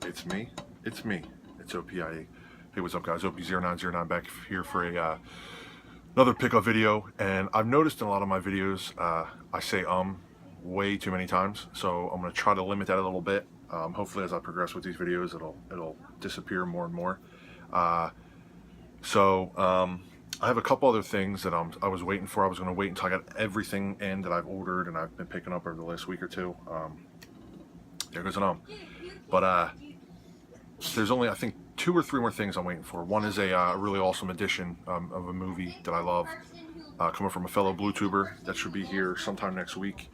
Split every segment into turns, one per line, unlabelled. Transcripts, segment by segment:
It's me. It's me. It's OPIE. Hey, what's up, guys? OP0909 back here for another pickup video. And I've noticed in a lot of my videos, I say way too many times. So I'm going to try to limit that a little bit. Hopefully, as I progress with these videos, it'll disappear more and more. I have a couple other things that I was waiting for. I was going to wait until I got everything in that I've ordered and I've been picking up over the last week or two. There goes an But there's only, I think, 2 or 3 more things I'm waiting for. One is a really awesome edition of a movie that I love, coming from a fellow BlueTuber that should be here sometime next week.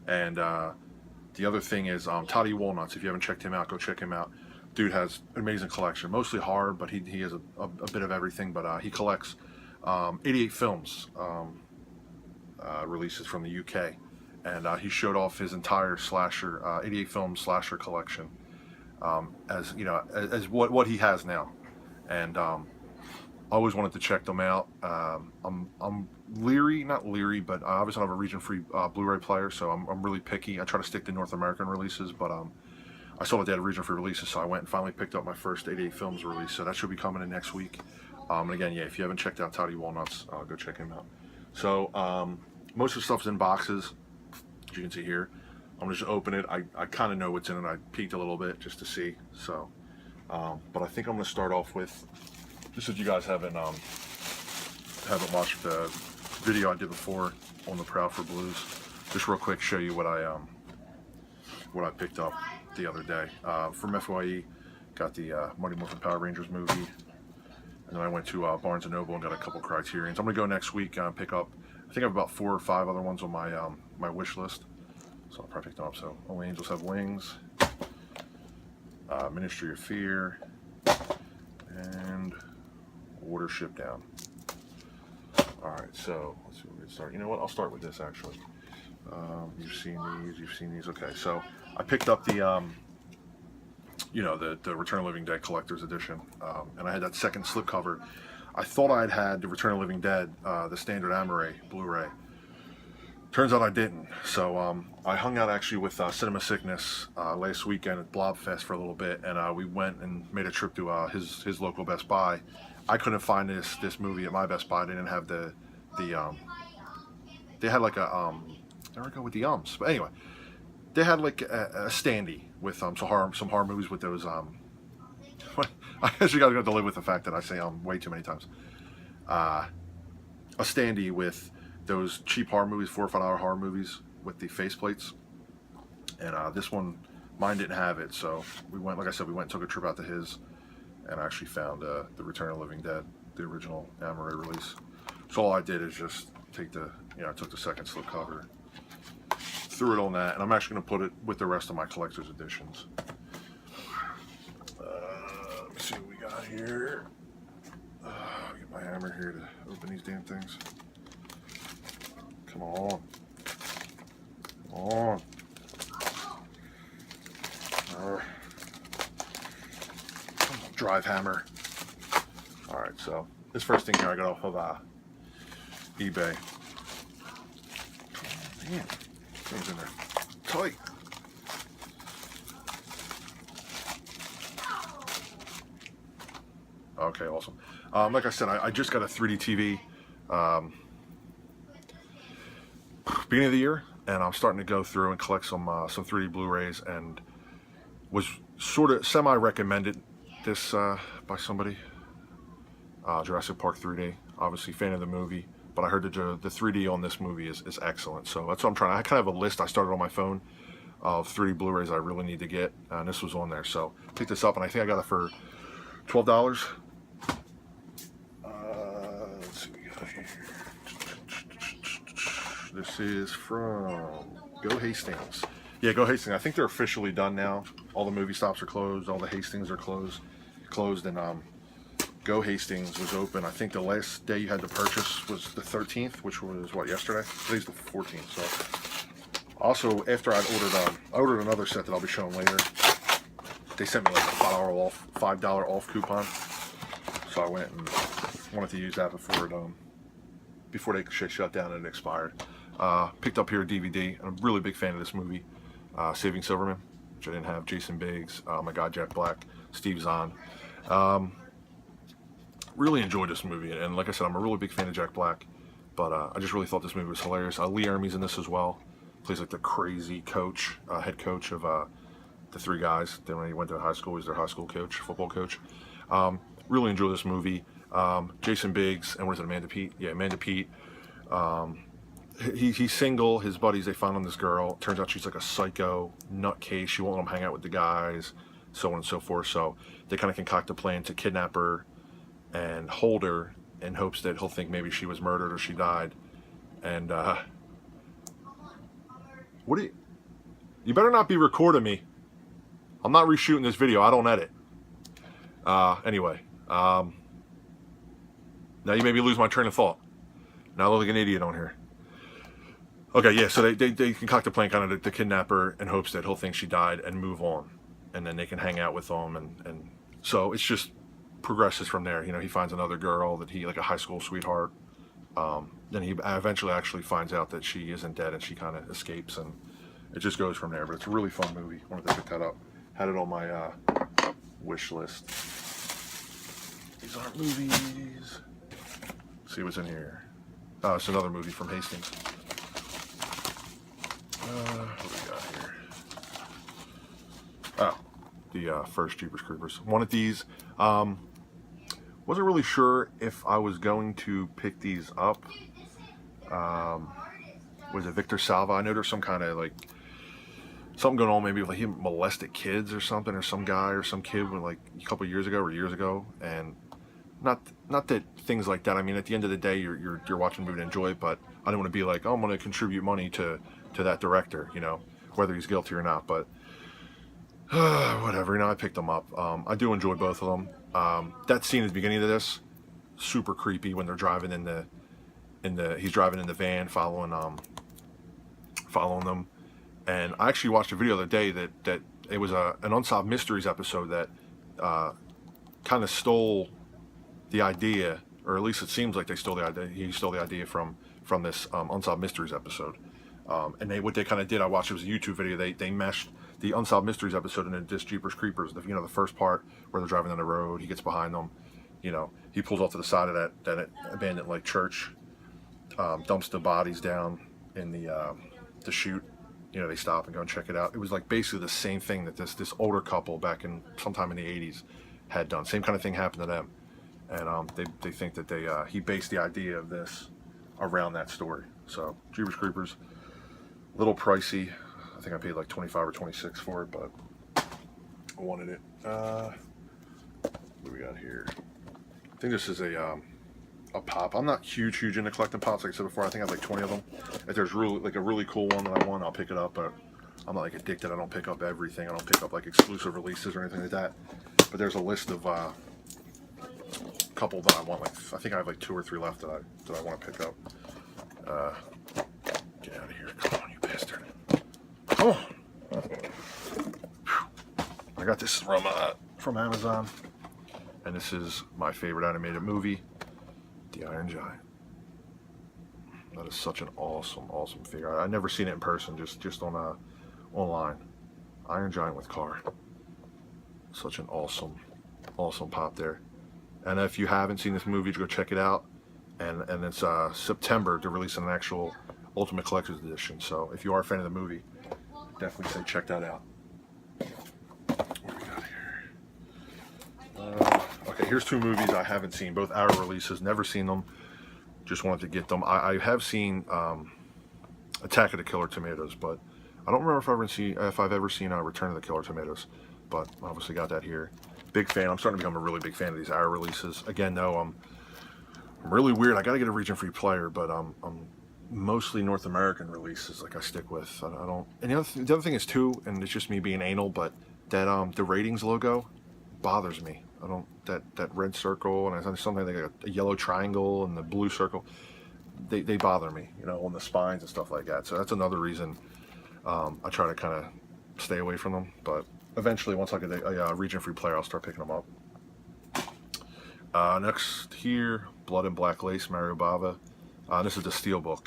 And the other thing is Toddy Walnuts. If you haven't checked him out, go check him out. Dude has an amazing collection, mostly horror, but he has a bit of everything. But he collects 88 films releases from the UK, and he showed off his entire slasher 88 film slasher collection, as you know, as what he has now. And I always wanted to check them out. I'm not leery, but I obviously don't have a region-free Blu-ray player, so I'm really picky. I try to stick to North American releases, but I saw that they had region-free releases, so I went and finally picked up my first 88 films release. So that should be coming in next week. And again, yeah, if you haven't checked out Toddy Walnuts, go check him out. So most of the stuff's in boxes, as you can see here. I'm gonna just open it. I kind of know what's in it. I peeked a little bit just to see. So, but I think I'm gonna start off with, just so you guys haven't watched the video I did before on the Proud for Blues. Just real quick, show you what I picked up the other day from FYE. Got the Mighty Morphin Power Rangers movie. And then I went to Barnes & Noble and got a couple Criterions. I'm going to go next week and pick up, I think I have about 4 or 5 other ones on my my wish list. So I'll probably pick them up. So Only Angels Have Wings, Ministry of Fear, and Watership Down. Alright, so let's see where we start. You know what? I'll start with this actually. You've seen these. Okay, so I picked up the you know, the Return of the Living Dead Collector's Edition, and I had that second slipcover. I thought I'd had the Return of the Living Dead, the standard Blu-ray Blu-ray. Turns out I didn't. So I hung out actually with Cinema Sickness last weekend at Blobfest for a little bit, and we went and made a trip to his local Best Buy. I couldn't find this movie at my Best Buy. They didn't have they had like a there we go with the But anyway, they had like a standee with some horror movies with those I guess you gotta go to live with the fact that I say way too many times. A standee with those cheap horror movies, $4 or $5 horror movies with the faceplates. And this one, mine didn't have it, so we went, like I said, we went and took a trip out to his, and I actually found the Return of the Living Dead, the original Blu-ray release. So all I did is just take I took the second slipcover, threw it on that, and I'm actually going to put it with the rest of my collector's editions. Let me see what we got here. Get my hammer here to open these damn things. Come on. Come on. Drive hammer. Alright, so this first thing here I got off of eBay. Man. Things in there tight. Okay, awesome. Like I said, I just got a 3D TV beginning of the year, and I'm starting to go through and collect some 3D Blu-rays, and was sort of semi-recommended this by somebody. Jurassic Park 3D. Obviously, fan of the movie. But I heard the 3D on this movie is excellent. So that's what I'm trying. I kind of have a list I started on my phone of 3D Blu-rays I really need to get. And this was on there. So picked this up, and I think I got it for $12. Let's see what we got here. This is from Go Hastings. Yeah, Go Hastings. I think they're officially done now. All the movie stops are closed. All the Hastings are closed. And Go Hastings was open. I think the last day you had to purchase was the 13th, which was what, yesterday? Today's the 14th. So also, after I ordered another set that I'll be showing later. They sent me like a $5 off coupon. So I went and wanted to use that before they shut down and it expired. Picked up here a DVD. I'm a really big fan of this movie, Saving Silverman. which I didn't have. Jason Biggs, my guy Jack Black, Steve Zahn. Really enjoyed this movie, and like I said, I'm a really big fan of Jack Black, but I just really thought this movie was hilarious. Lee Ermey's in this as well. Plays like the crazy coach, head coach of the three guys. Then when he went to high school, he was their high school coach, football coach. Really enjoy this movie. Jason Biggs, and what is it, Amanda Peet? Yeah, Amanda Peet. He's single. His buddies, they found him this girl. Turns out she's like a psycho nutcase. She won't let him hang out with the guys, so on and so forth. So they kind of concoct a plan to kidnap her and hold her in hopes that he'll think maybe she was murdered or she died. And what do you better not be recording me. I'm not reshooting this video. I don't edit. Anyway, now you made me lose my train of thought. Now I look like an idiot on here. Okay, yeah, so they concoct a plan kind of to kidnap her in hopes that he'll think she died and move on. And then they can hang out with them. And so it's just progresses from there. You know, he finds another girl that he, like a high school sweetheart. Then he eventually actually finds out that she isn't dead and she kind of escapes. And it just goes from there. But it's a really fun movie. Wanted to pick that up. Had it on my wish list. These aren't movies. Let's see what's in here. Oh, it's another movie from Hastings. What do we got here? Oh, the first Jeepers Creepers. Wanted these. Wasn't really sure if I was going to pick these up. Was it Victor Salva? I know there's some kind of like something going on, maybe with like he molested kids or something, or some guy or some kid when, like a couple years ago, and not that things like that. I mean, at the end of the day, you're watching a movie to enjoy it, but I don't want to be like, oh, I'm going to contribute money to that director, you know, whether he's guilty or not. But whatever, you know, I picked them up. I do enjoy both of them. That scene at the beginning of this, super creepy when they're driving he's driving in the van, following them. And I actually watched a video the other day that it was an Unsolved Mysteries episode that kind of stole the idea, or at least it seems like they stole the idea. He stole the idea from this Unsolved Mysteries episode. And what they kind of did, I watched, it was a YouTube video. They meshed the Unsolved Mysteries episode into this Jeepers Creepers. The first part where they're driving down the road, he gets behind them. You know, he pulls off to the side of that abandoned like church, dumps the bodies down in the chute. You know, they stop and go and check it out. It was like basically the same thing that this older couple back in sometime in the 80s had done. Same kind of thing happened to them. And they think that he based the idea of this around that story. So Jeepers Creepers, a little pricey. I think I paid like 25 or 26 for it, but I wanted it. What do we got here? I think this is a pop. I'm not huge into collecting pops. Like I said before, I think I have like 20 of them. If there's really like a really cool one that I want, I'll pick it up. But I'm not like addicted. I don't pick up everything. I don't pick up like exclusive releases or anything like that. But there's a list of couple that I want. Like I think I have like 2 or 3 left that I want to pick up. Get out of here! Come on, you bastard! Come on! I got this from Amazon, and this is my favorite animated movie, The Iron Giant. That is such an awesome figure. I've never seen it in person, just on online. Iron Giant with car. Such an awesome pop there. And if you haven't seen this movie, go check it out. And it's September to release an actual Ultimate Collector's Edition. So if you are a fan of the movie, definitely say check that out. What do we got here? Okay, here's 2 movies I haven't seen. Both Arrow releases. Never seen them. Just wanted to get them. I have seen Attack of the Killer Tomatoes, but I don't remember if I've ever seen Return of the Killer Tomatoes. But obviously got that here. Big fan. I'm starting to become a really big fan of these Arrow releases. Again, though, I'm really weird. I got to get a region-free player, but I'm mostly North American releases like I stick with. I don't. And the other thing is too, and it's just me being anal, but that the ratings logo bothers me. I don't that red circle and something like a yellow triangle and the blue circle. They bother me, you know, on the spines and stuff like that. So that's another reason I try to kind of stay away from them. But eventually, once I get a region-free player, I'll start picking them up. Next here, Blood and Black Lace, Mario Bava. This is the Steelbook.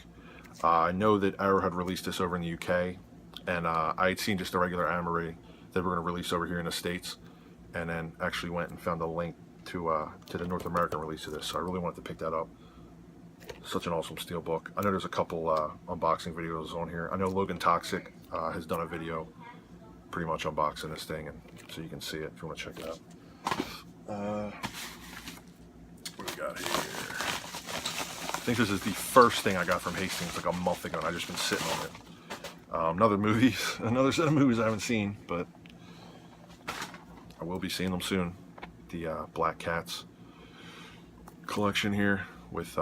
I know that Arrow had released this over in the UK, and I had seen just the regular that we're going to release over here in the States, and then actually went and found a link to the North American release of this. So I really wanted to pick that up. Such an awesome steelbook. I know there's a couple unboxing videos on here. I know Logan Toxic has done a video pretty much unboxing this thing, and so you can see it if you want to check it out. What do we got here? I think this is the first thing I got from Hastings like a month ago, and I've just been sitting on it. Another set of movies I haven't seen, but I will be seeing them soon. The Black Cats collection here with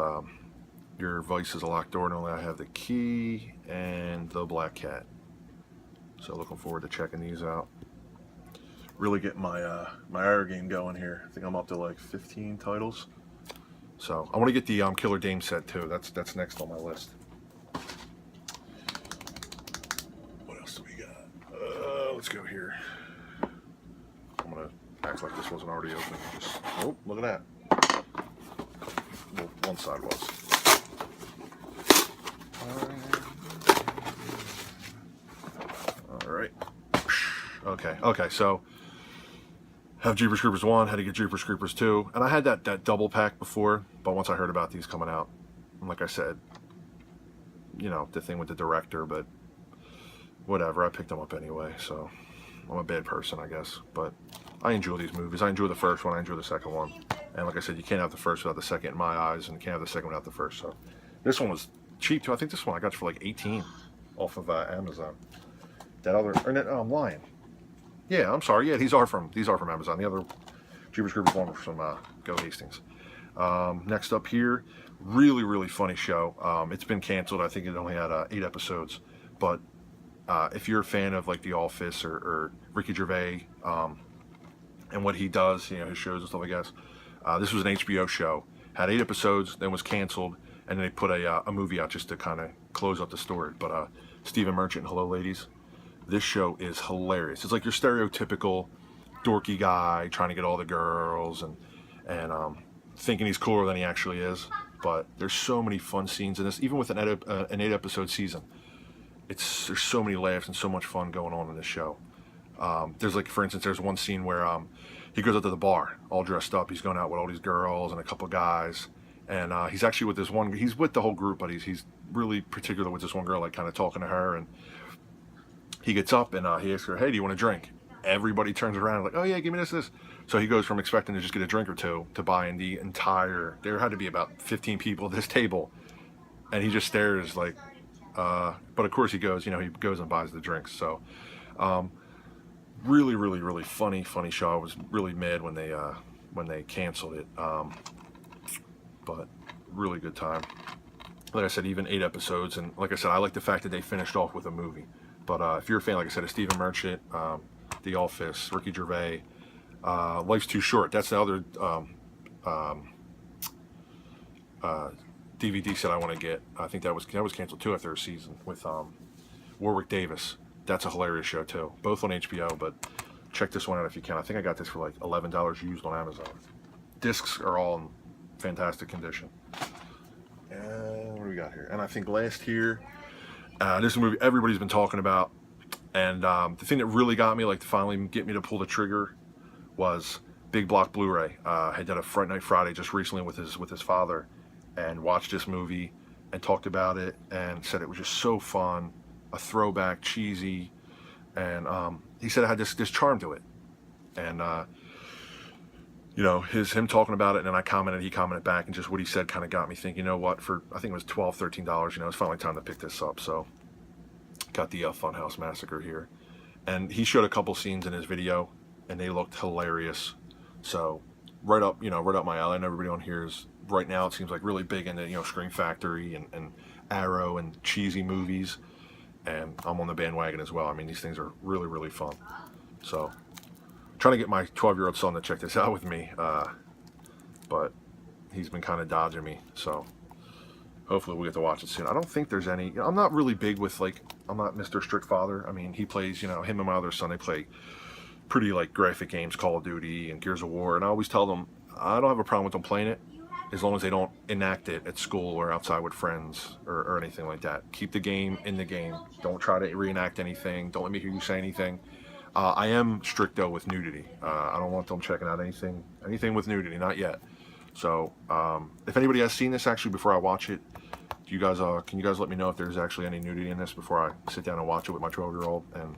your vice is a locked door. Normally I have the key and the Black Cat. So looking forward to checking these out. Really getting my my hour game going here. I think I'm up to like 15 titles. So I want to get the Killer Dame set too. That's next on my list. What else do we got? Let's go here. I'm gonna act like this wasn't already open. Just, oh, look at that. Well, one side was. All right. Okay. So have Jeepers Creepers 1, had to get Jeepers Creepers 2, and I had that double pack before, but once I heard about these coming out, like I said, you know, the thing with the director, but whatever, I picked them up anyway, so I'm a bad person, I guess, but I enjoy these movies. I enjoy the first one, I enjoy the second one, and like I said, you can't have the first without the second in my eyes, and you can't have the second without the first, so this one was cheap too. I think this one I got for like 18 off of Amazon. That other, or no, I'm lying. Yeah, I'm sorry. Yeah, these are from Amazon. The other Jeepers Creepers one was from Go Hastings. Next up here, really funny show. It's been canceled. I think it only had 8 episodes. But if you're a fan of like The Office or Ricky Gervais and what he does, you know, his shows and stuff, I guess. This was an HBO show. Had 8 episodes, then was canceled, and then they put a movie out just to kind of close up the story. But Stephen Merchant and Hello Ladies. This show is hilarious. It's like your stereotypical dorky guy trying to get all the girls and thinking he's cooler than he actually is. But there's so many fun scenes in this, even with an 8-episode season. There's so many laughs and so much fun going on in this show. There's like, for instance, there's one scene where he goes out to the bar all dressed up. He's going out with all these girls and a couple guys, and he's actually with this one. He's with the whole group, but he's really particular with this one girl, like kind of talking to her. And he gets up and he asks her, "Hey, do you want a drink?" Everybody turns around like, "Oh yeah, give me this." So he goes from expecting to just get a drink or two to buying the entire. There had to be about 15 people at this table, and he just stares like. But of course he goes. You know, he goes and buys the drinks. So, really funny show. I was really mad when they canceled it. But really good time. Like I said, even 8 episodes, and like I said, I like the fact that they finished off with a movie. But if you're a fan, like I said, of Stephen Merchant, The Office, Ricky Gervais, Life's Too Short. That's the other DVD set I want to get. I think that was canceled too after a season with Warwick Davis. That's a hilarious show too. Both on HBO, but check this one out if you can. I think I got this for like $11 used on Amazon. Discs are all in fantastic condition. And what do we got here? And I think last here, this is a movie everybody's been talking about, and the thing that really got me, like to finally get me to pull the trigger, was Big Block Blu-ray. Had done a Fright Night Friday just recently with his father, and watched this movie and talked about it and said it was just so fun, a throwback, cheesy, and he said it had this charm to it, and you know, him talking about it, and then he commented back, and just what he said kind of got me thinking, you know what, for I think it was $12, $13, you know, it's finally time to pick this up. So got the Funhouse Massacre here, and he showed a couple scenes in his video, and they looked hilarious. So right up my alley. And everybody on here is right now, it seems like really big into, you know, Scream Factory and Arrow and cheesy movies, and I'm on the bandwagon as well. I mean, these things are really fun. So trying to get my 12-year-old son to check this out with me, but he's been kind of dodging me, so hopefully we'll get to watch it soon. I don't think there's any, you know, I'm not really big with, like, I'm not Mr. Strict Father. I mean, he plays, you know, him and my other son, they play pretty, like, graphic games, Call of Duty and Gears of War, and I always tell them, I don't have a problem with them playing it, as long as they don't enact it at school or outside with friends or anything like that. Keep the game in the game. Don't try to reenact anything. Don't let me hear you say anything. I am strict though with nudity. I don't want them checking out anything with nudity, not yet. So if anybody has seen this actually before I watch it, do you guys can you guys let me know if there's actually any nudity in this before I sit down and watch it with my 12-year-old and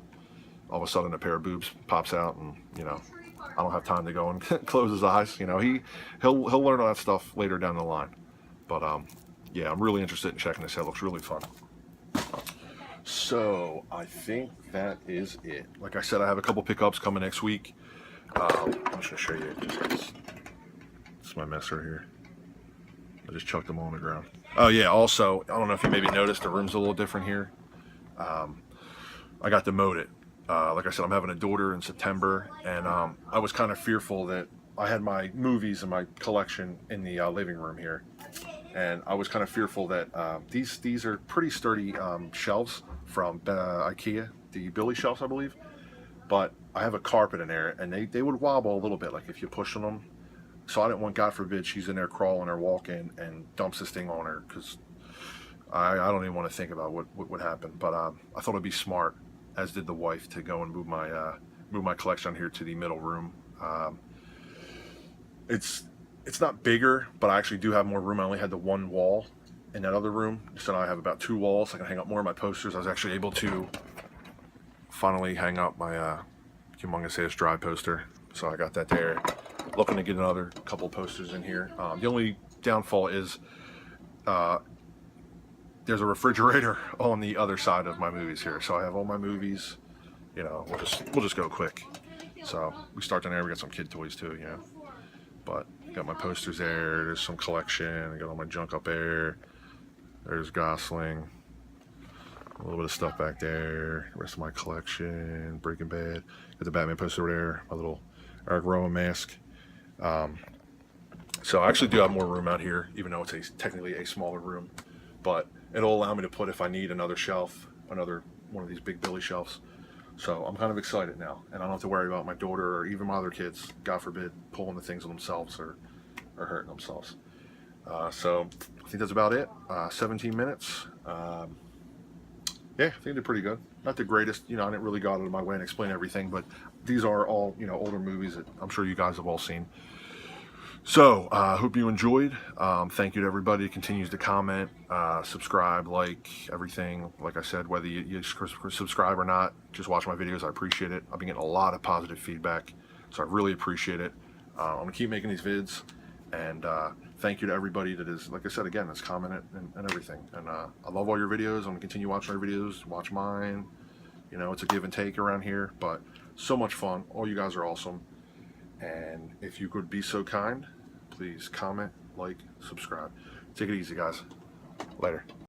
all of a sudden a pair of boobs pops out and I don't have time to go and close his eyes. He'll learn all that stuff later down the line. But yeah, I'm really interested in checking this out. It looks really fun. So I think that is it. Like I said, I have a couple pickups coming next week. I'm just going to show you. This is my mess right here. I just chucked them all on the ground. Oh yeah, also, I don't know if you maybe noticed, the room's a little different here. I got demoted. Like I said, I'm having a daughter in September, and I was kind of fearful that I had my movies and my collection in the living room here. And I was kind of fearful that these are pretty sturdy shelves from IKEA, the Billy shelves, I believe. But I have a carpet in there, and they would wobble a little bit, like if you push on them. So I didn't want, God forbid, she's in there crawling or walking and dumps this thing on her, because I don't even want to think about what would happen. But I thought it'd be smart, as did the wife, to go and move my collection here to the middle room. It's not bigger, but I actually do have more room. I only had the one wall in that other room, so now I have about 2 walls. I can hang up more of my posters. I was actually able to finally hang up my humongous ass dry poster, so I got that there. Looking to get another couple posters in here. The only downfall is there's a refrigerator on the other side of my movies here, so I have all my movies. We'll just go quick. So we start down there. We got some kid toys too, but got my posters there. There's some collection. I got all my junk up there. There's Gosling. A little bit of stuff back there. The rest of my collection. Breaking Bad. Got the Batman poster over there. My little Eric Rowan mask. So I actually do have more room out here, even though it's technically a smaller room. But it'll allow me to put, if I need another shelf, another one of these big Billy shelves. So I'm kind of excited now, and I don't have to worry about my daughter or even my other kids, God forbid, pulling the things on themselves or hurting themselves. So I think that's about it. 17 minutes. Yeah, I think they're pretty good. Not the greatest, I didn't really go out of my way and explain everything, but these are all, older movies that I'm sure you guys have all seen. So, I hope you enjoyed. Thank you to everybody who continues to comment, subscribe, like, everything. Like I said, whether you subscribe or not, just watch my videos. I appreciate it. I've been getting a lot of positive feedback, so I really appreciate it. I'm going to keep making these vids, and thank you to everybody that is, like I said again, that's commented and everything. And I love all your videos. I'm going to continue watching your videos, watch mine. It's a give and take around here, but so much fun. All you guys are awesome. And if you could be so kind, please comment, like, subscribe. Take it easy, guys. Later.